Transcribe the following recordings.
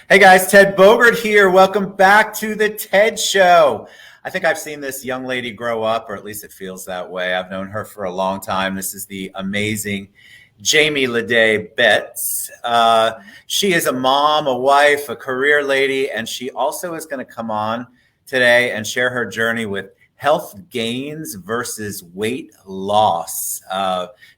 Hey guys, Ted Bogert here. Welcome back to the TED Show. I think I've seen this young lady grow up, or at least it feels that way. I've known her for a long time. This is the amazing Jamie Lede Betz. She is a mom, a wife, a career lady, and she also is going to come on today and share her journey with health gains versus weight loss.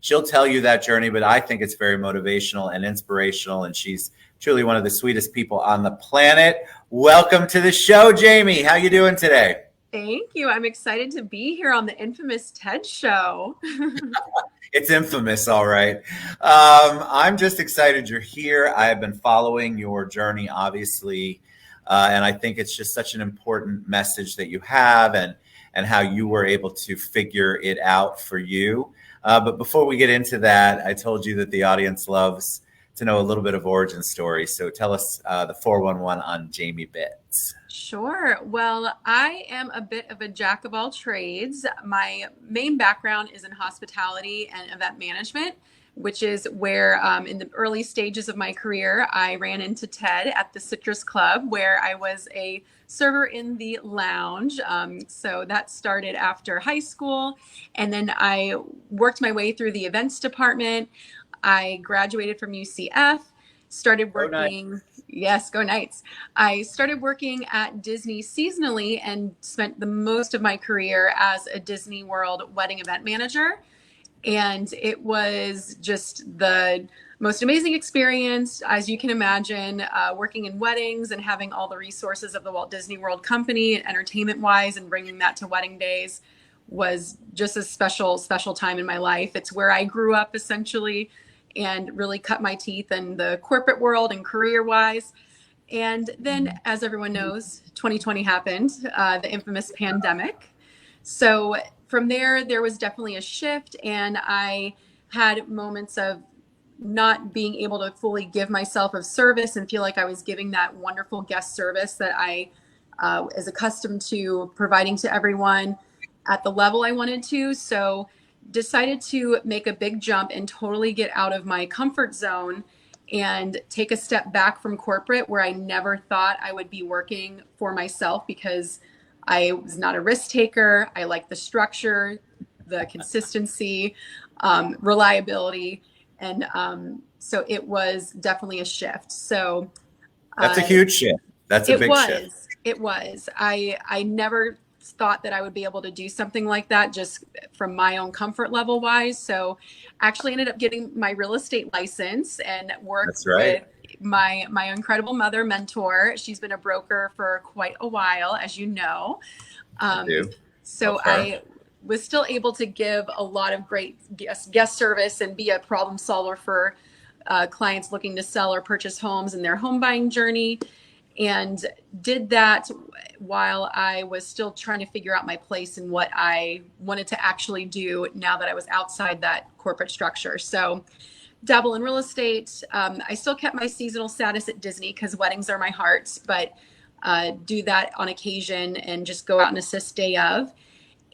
She'll tell you that journey, but I think it's very motivational and inspirational, and she's truly one of the sweetest people on the planet. Welcome to the show, Jamie. How you doing today? Thank you. I'm excited to be here on the infamous TED Show. It's infamous, all right. I'm just excited you're here. I have been following your journey, obviously, and I think it's just such an important message that you have and how you were able to figure it out for you. But before we get into that, I told you that the audience loves to know a little bit of origin story. So tell us the 411 on Jamie Betz. Sure. Well, I am a bit of a jack of all trades. My main background is in hospitality and event management, which is where in the early stages of my career, I ran into Ted at the Citrus Club, where I was a server in the lounge. So that started after high school. And then I worked my way through the events department. I graduated from UCF, started working. Go Knights. Yes, go Knights. I started working at Disney seasonally and spent the most of my career as a Disney World wedding event manager. And it was just the most amazing experience, as you can imagine, working in weddings and having all the resources of the Walt Disney World Company, entertainment-wise, and bringing that to wedding days was just a special, special time in my life. It's where I grew up, essentially, and really cut my teeth in the corporate world and career-wise. And then, as everyone knows, 2020 happened, the infamous pandemic. So from there was definitely a shift, and I had moments of not being able to fully give myself of service and feel like I was giving that wonderful guest service that I is accustomed to providing to everyone at the level I wanted to. So decided to make a big jump and totally get out of my comfort zone and take a step back from corporate, where I never thought I would be working for myself, because I was not a risk taker. I like the structure, the consistency, reliability. And so it was definitely a shift. So That's a huge shift. That's a big shift. It was. I never thought that I would be able to do something like that just from my own comfort level wise. So actually ended up getting my real estate license and worked with my incredible mother mentor. She's been a broker for quite a while, as you know. So I was still able to give a lot of great guest service and be a problem solver for clients looking to sell or purchase homes in their home buying journey. And did that while I was still trying to figure out my place and what I wanted to actually do now that I was outside that corporate structure. So dabble in real estate. I still kept my seasonal status at Disney because weddings are my heart, but do that on occasion and just go out and assist day of.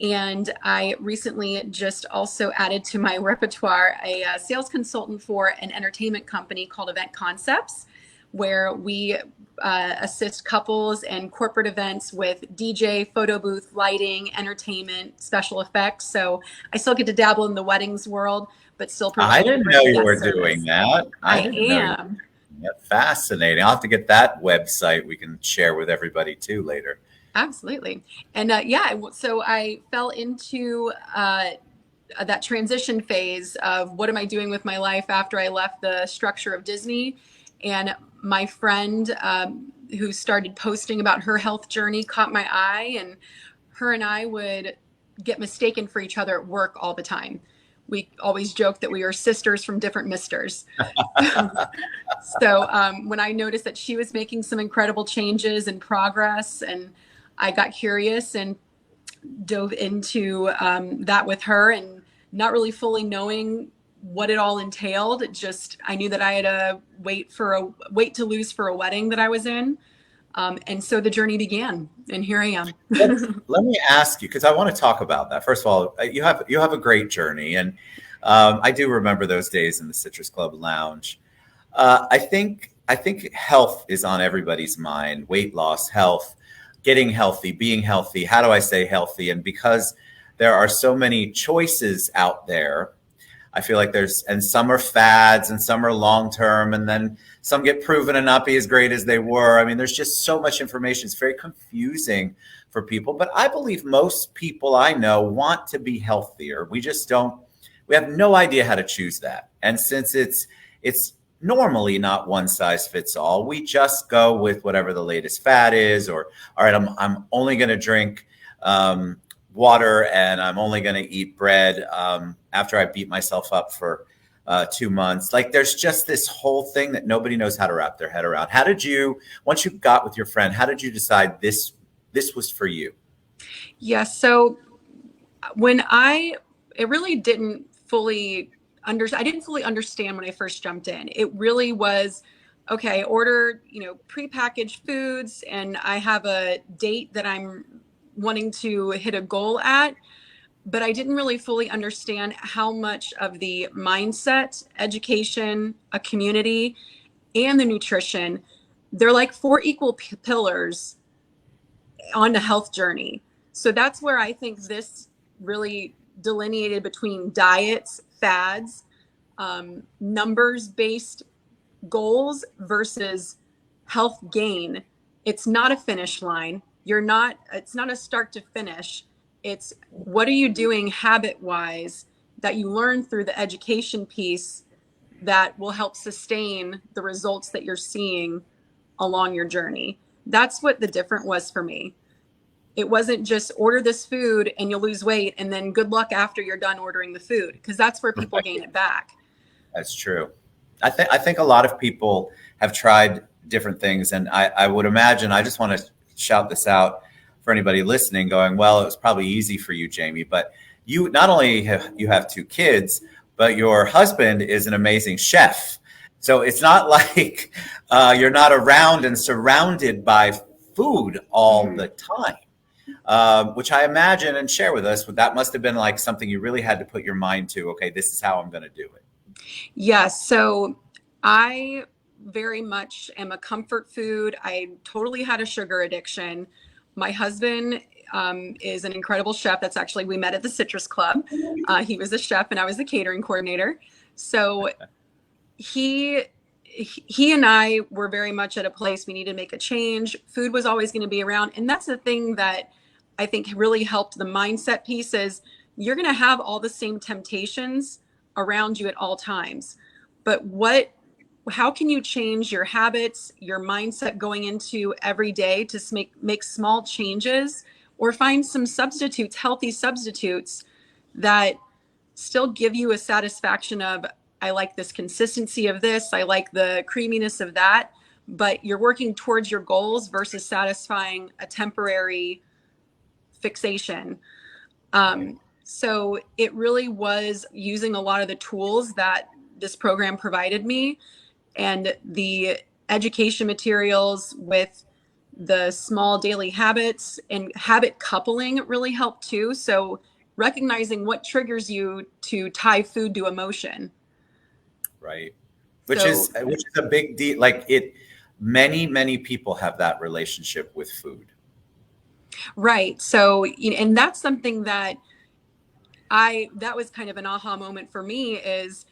And I recently just also added to my repertoire a sales consultant for an entertainment company called Event Concepts, where we assist couples and corporate events with DJ, photo booth, lighting, entertainment, special effects. So I still get to dabble in the weddings world, but still provide. I didn't know you were doing that. I am. That's fascinating. I'll have to get that website we can share with everybody too later. Absolutely. And so I fell into that transition phase of what am I doing with my life after I left the structure of Disney. And my friend who started posting about her health journey caught my eye, and her and I would get mistaken for each other at work all the time. We always joked that we were sisters from different misters. So when I noticed that she was making some incredible changes and progress, and I got curious and dove into that with her, and not really fully knowing what it all entailed. Just I knew that I had a weight to lose for a wedding that I was in. And so the journey began, and here I am. Let me ask you, because I want to talk about that. First of all, you have a great journey, and I do remember those days in the Citrus Club lounge. I think I think health is on everybody's mind. Weight loss, health, getting healthy, being healthy. How do I stay healthy? And because there are so many choices out there, I feel like and some are fads and some are long term, and then some get proven to not be as great as they were. I mean, there's just so much information. It's very confusing for people, but I believe most people I know want to be healthier. We just don't, we have no idea how to choose that. And since it's normally not one size fits all, we just go with whatever the latest fad is, or, all right, I'm only going to drink, water, and I'm only going to eat bread after I beat myself up for 2 months. Like, there's just this whole thing that nobody knows how to wrap their head around. How did you, once you got with your friend, how did you decide this was for you? Yeah. So it really didn't fully I didn't fully understand when I first jumped in. It really was, okay, I order, prepackaged foods, and I have a date that I'm wanting to hit a goal at, but I didn't really fully understand how much of the mindset, education, a community, and the nutrition, they're like four equal pillars on the health journey. So that's where I think this really delineated between diets, fads, numbers based goals versus health gain. It's not a finish line. It's not a start to finish. It's what are you doing habit wise that you learn through the education piece that will help sustain the results that you're seeing along your journey. That's what the difference was for me. It wasn't just order this food and you'll lose weight and then good luck after you're done ordering the food, because that's where people gain it back. That's true. I think a lot of people have tried different things, and I would imagine, I just want to shout this out for anybody listening going, well, it was probably easy for you, Jamie, but you not only have two kids, but your husband is an amazing chef. So it's not like you're not around and surrounded by food all the time, which I imagine, and share with us, that must have been like something you really had to put your mind to. Okay, this is how I'm going to do it. Yes. So I very much am a comfort food. I totally had a sugar addiction. My husband is an incredible chef. That's actually, we met at the Citrus Club. He was a chef and I was the catering coordinator. So he and I were very much at a place we needed to make a change. Food was always going to be around. And that's the thing that I think really helped the mindset piece is you're going to have all the same temptations around you at all times. But how can you change your habits, your mindset going into every day to make small changes, or find some substitutes, healthy substitutes that still give you a satisfaction of, I like this consistency of this, I like the creaminess of that, but you're working towards your goals versus satisfying a temporary fixation. So it really was using a lot of the tools that this program provided me, and the education materials with the small daily habits and habit coupling really helped too. So recognizing what triggers you to tie food to emotion. Right. Which is a big deal. Like many people have that relationship with food. Right. So, and that's something that was kind of an aha moment for me is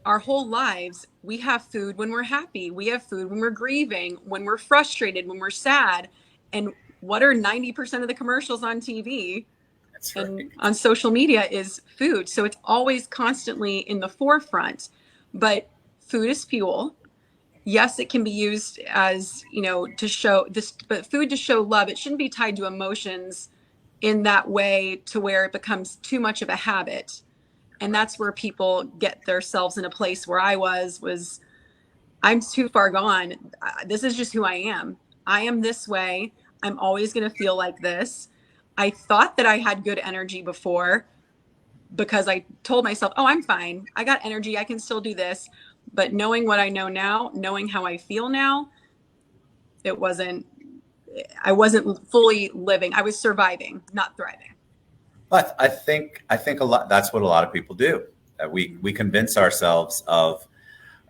our whole lives, we have food when we're happy. We have food when we're grieving, when we're frustrated, when we're sad. And what are 90% of the commercials on TV and on social media is food. So it's always constantly in the forefront, but food is fuel. Yes, it can be used as, to show this, but food to show love, it shouldn't be tied to emotions in that way to where it becomes too much of a habit. And that's where people get themselves in a place where I was, I'm too far gone. This is just who I am. I am this way. I'm always going to feel like this. I thought that I had good energy before because I told myself, oh, I'm fine. I got energy. I can still do this. But knowing what I know now, knowing how I feel now, I wasn't fully living. I was surviving, not thriving. But I think a lot, that's what a lot of people do. That we convince ourselves of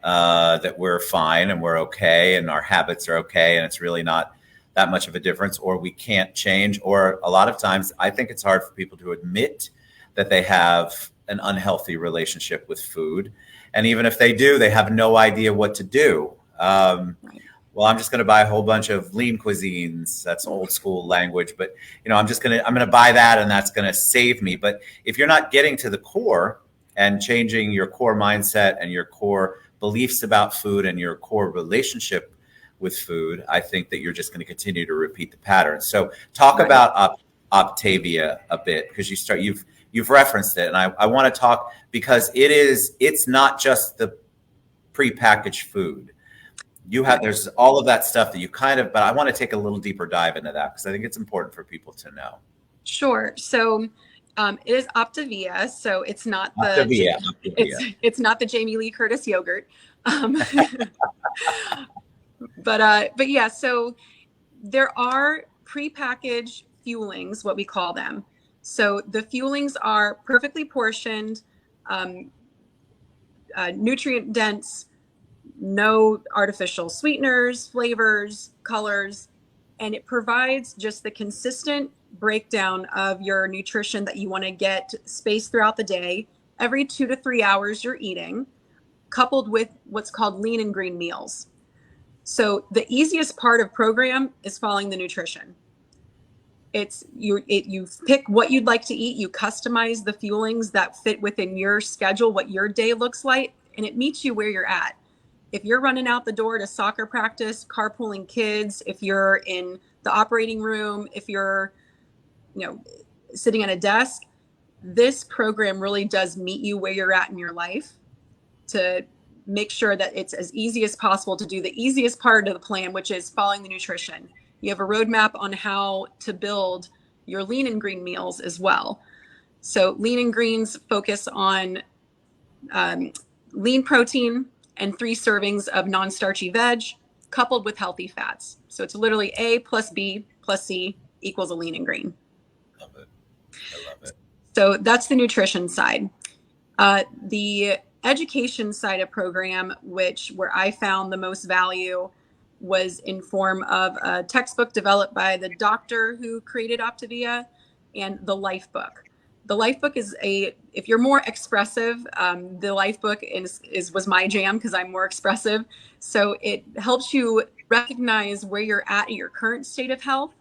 that we're fine and we're okay and our habits are okay and it's really not that much of a difference, or we can't change. Or a lot of times, I think it's hard for people to admit that they have an unhealthy relationship with food. And even if they do, they have no idea what to do. Well, I'm just going to buy a whole bunch of lean cuisines. That's old school language, but I'm going to buy that and that's going to save me. But if you're not getting to the core and changing your core mindset and your core beliefs about food and your core relationship with food, I think that you're just going to continue to repeat the pattern. So talk about Optavia a bit, because you've referenced it, and I want to talk because it's not just the prepackaged food. There's all of that stuff that but I want to take a little deeper dive into that because I think it's important for people to know. Sure. So it is Optavia, so it's not Optavia. It's not the Jamie Lee Curtis yogurt. But yeah, so there are prepackaged fuelings, what we call them. So the fuelings are perfectly portioned, nutrient dense, no artificial sweeteners, flavors, colors, and it provides just the consistent breakdown of your nutrition that you want to get spaced throughout the day. Every 2 to 3 hours you're eating, coupled with what's called lean and green meals. So the easiest part of program is following the nutrition. You pick what you'd like to eat, you customize the fuelings that fit within your schedule, what your day looks like, and it meets you where you're at. If you're running out the door to soccer practice, carpooling kids, if you're in the operating room, if you're, sitting at a desk, this program really does meet you where you're at in your life to make sure that it's as easy as possible to do the easiest part of the plan, which is following the nutrition. You have a roadmap on how to build your lean and green meals as well. So lean and greens focus on lean protein and 3 servings of non-starchy veg coupled with healthy fats. So it's literally A plus B plus C equals a lean and green. Love it. I love it. So that's the nutrition side. The education side of program, where I found the most value, was in form of a textbook developed by the doctor who created Optavia and the life book. The life book if you're more expressive, the life book was my jam because I'm more expressive. So it helps you recognize where you're at in your current state of health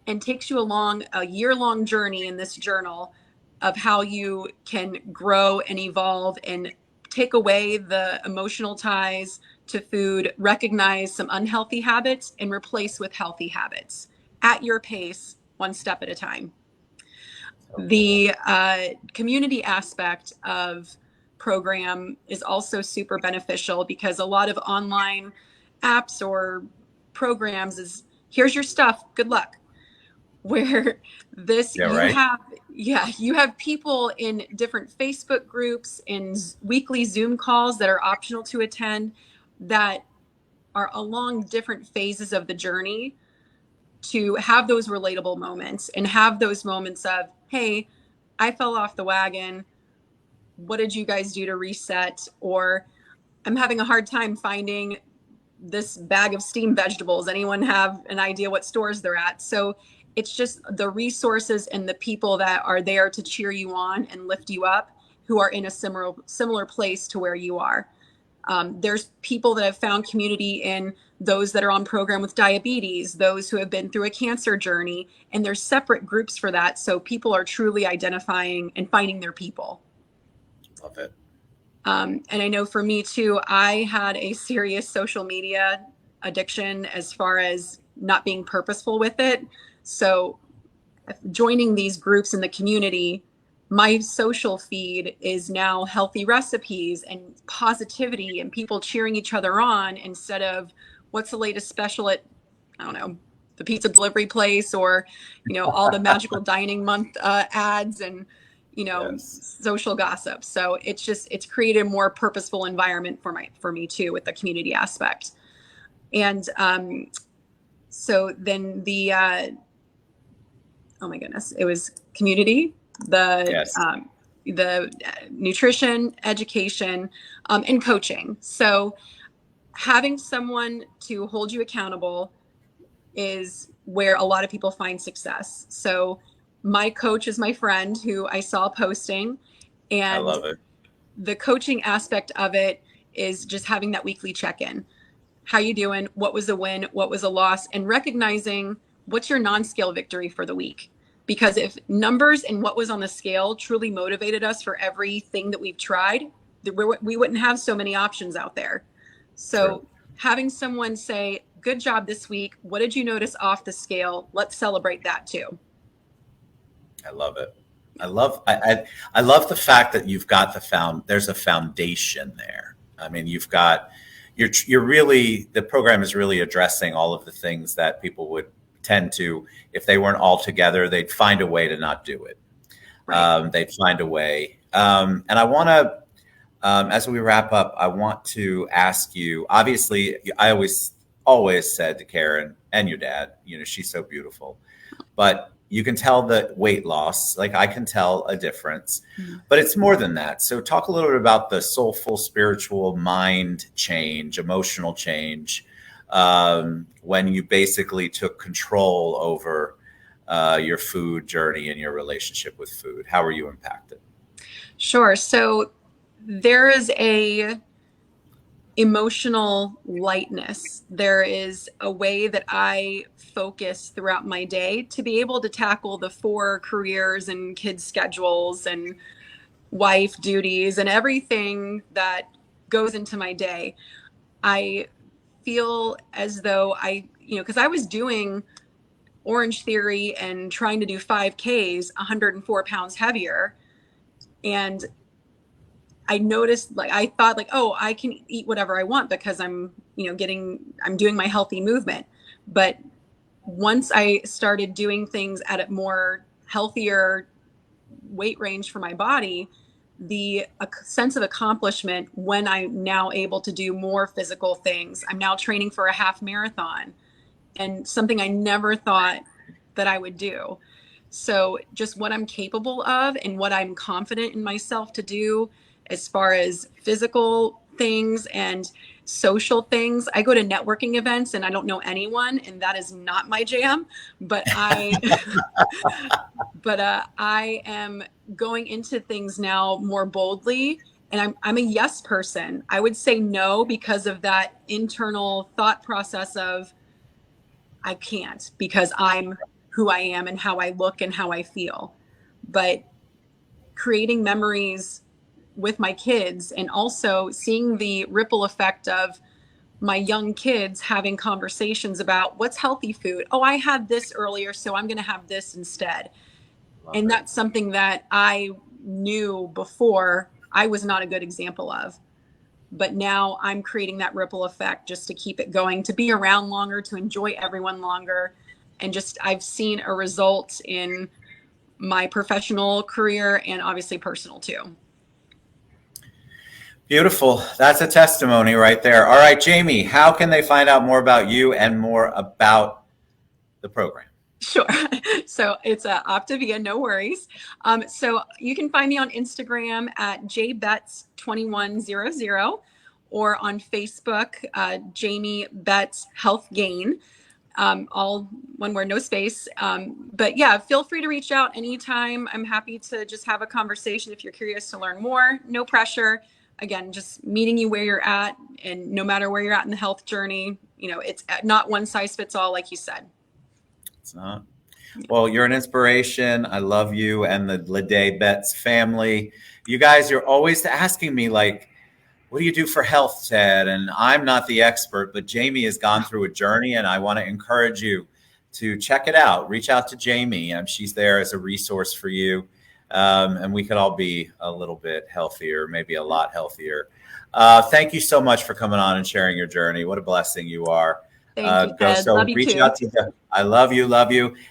and takes you along a year-long journey in this journal of how you can grow and evolve and take away the emotional ties to food, recognize some unhealthy habits, and replace with healthy habits at your pace, one step at a time. The community aspect of program is also super beneficial because a lot of online apps or programs is, here's your stuff, good luck. Where you have people in different Facebook groups and weekly Zoom calls that are optional to attend that are along different phases of the journey to have those relatable moments and have those moments of, hey, I fell off the wagon. What did you guys do to reset? Or I'm having a hard time finding this bag of steamed vegetables. Anyone have an idea what stores they're at? So it's just the resources and the people that are there to cheer you on and lift you up who are in a similar place to where you are. There's people that have found community in those that are on program with diabetes, those who have been through a cancer journey, and there's separate groups for that. So people are truly identifying and finding their people. Love it. And I know for me too, I had a serious social media addiction as far as not being purposeful with it. So joining these groups in the community, my social feed is now healthy recipes and positivity and people cheering each other on instead of what's the latest special at, I don't know, the pizza delivery place or, all the magical dining month ads and, social gossip. So it's created a more purposeful environment for me too, with the community aspect. And so then oh my goodness, it was community. the nutrition, education, and coaching. So having someone to hold you accountable is where a lot of people find success. So my coach is my friend who I saw posting, I and love it. the coaching aspect of it is just having that weekly check-in. How you doing? What was a win? What was a loss? And recognizing what's your non-scale victory for the week. Because if numbers and what was on the scale truly motivated us for everything that we've tried, we wouldn't have so many options out there. So True. having someone say, good job this week. What did you notice off the scale? Let's celebrate that too. I love it. I love the fact that you've got there's a foundation there. I mean, you're really, the program is really addressing all of the things that people would tend to, if they weren't all together, they'd find a way to not do it. Right. They'd find a way. And I want to, as we wrap up, I want to ask you, obviously, I always said to Karen and your dad, she's so beautiful, but you can tell the weight loss, like I can tell a difference, but it's more than that. So talk a little bit about the soulful, spiritual mind change, emotional change, when you basically took control over your food journey and your relationship with food. How were you impacted? Sure. So there is a emotional lightness. There is a way that I focus throughout my day to be able to tackle the 4 careers and kids' schedules and wife duties and everything that goes into my day. I feel as though because I was doing Orange Theory and trying to do 5Ks, 104 pounds heavier. And I noticed, I thought oh, I can eat whatever I want because I'm doing my healthy movement. But once I started doing things at a more healthier weight range for my body, the sense of accomplishment when I'm now able to do more physical things. I'm now training for a half marathon, and something I never thought that I would do. So just what I'm capable of and what I'm confident in myself to do as far as physical things and social things. I go to networking events and I don't know anyone, and that is not my jam, but I am going into things now more boldly, and I'm a yes person. I would say no because of that internal thought process of I can't, because I'm who I am and how I look and how I feel. But creating memories with my kids and also seeing the ripple effect of my young kids having conversations about what's healthy food. Oh, I had this earlier, so I'm going to have this instead. Love And it. that's something that I knew before I was not a good example of. But now I'm creating that ripple effect just to keep it going, to be around longer, to enjoy everyone longer. And just I've seen a result in my professional career and obviously personal too. Beautiful. That's a testimony right there. All right, Jamie, how can they find out more about you and more about the program? Sure. So it's Optavia, no worries. So you can find me on Instagram at jbetz2100 or on Facebook, Jamie Betz Health Gain. All one word, no space. But yeah, feel free to reach out anytime. I'm happy to just have a conversation if you're curious to learn more. No pressure. Again, just meeting you where you're at, and no matter where you're at in the health journey, it's not one size fits all, like you said. It's not. Well, you're an inspiration. I love you and the Lede Betz family. You guys, you're always asking me, like, what do you do for health, Ted? And I'm not the expert, but Jamie has gone through a journey, and I want to encourage you to check it out. Reach out to Jamie. She's there as a resource for you. And we could all be a little bit healthier, maybe a lot healthier. Thank you so much for coming on and sharing your journey. What a blessing you are. Thank you, Ted. Love you reach too. out to them. I love you.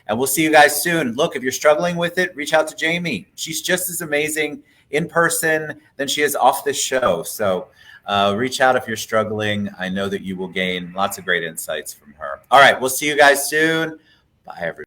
And we'll see you guys soon. Look, if you're struggling with it, reach out to Jamie. She's just as amazing in person than she is off this show. So reach out if you're struggling. I know that you will gain lots of great insights from her. All right. We'll see you guys soon. Bye, everyone.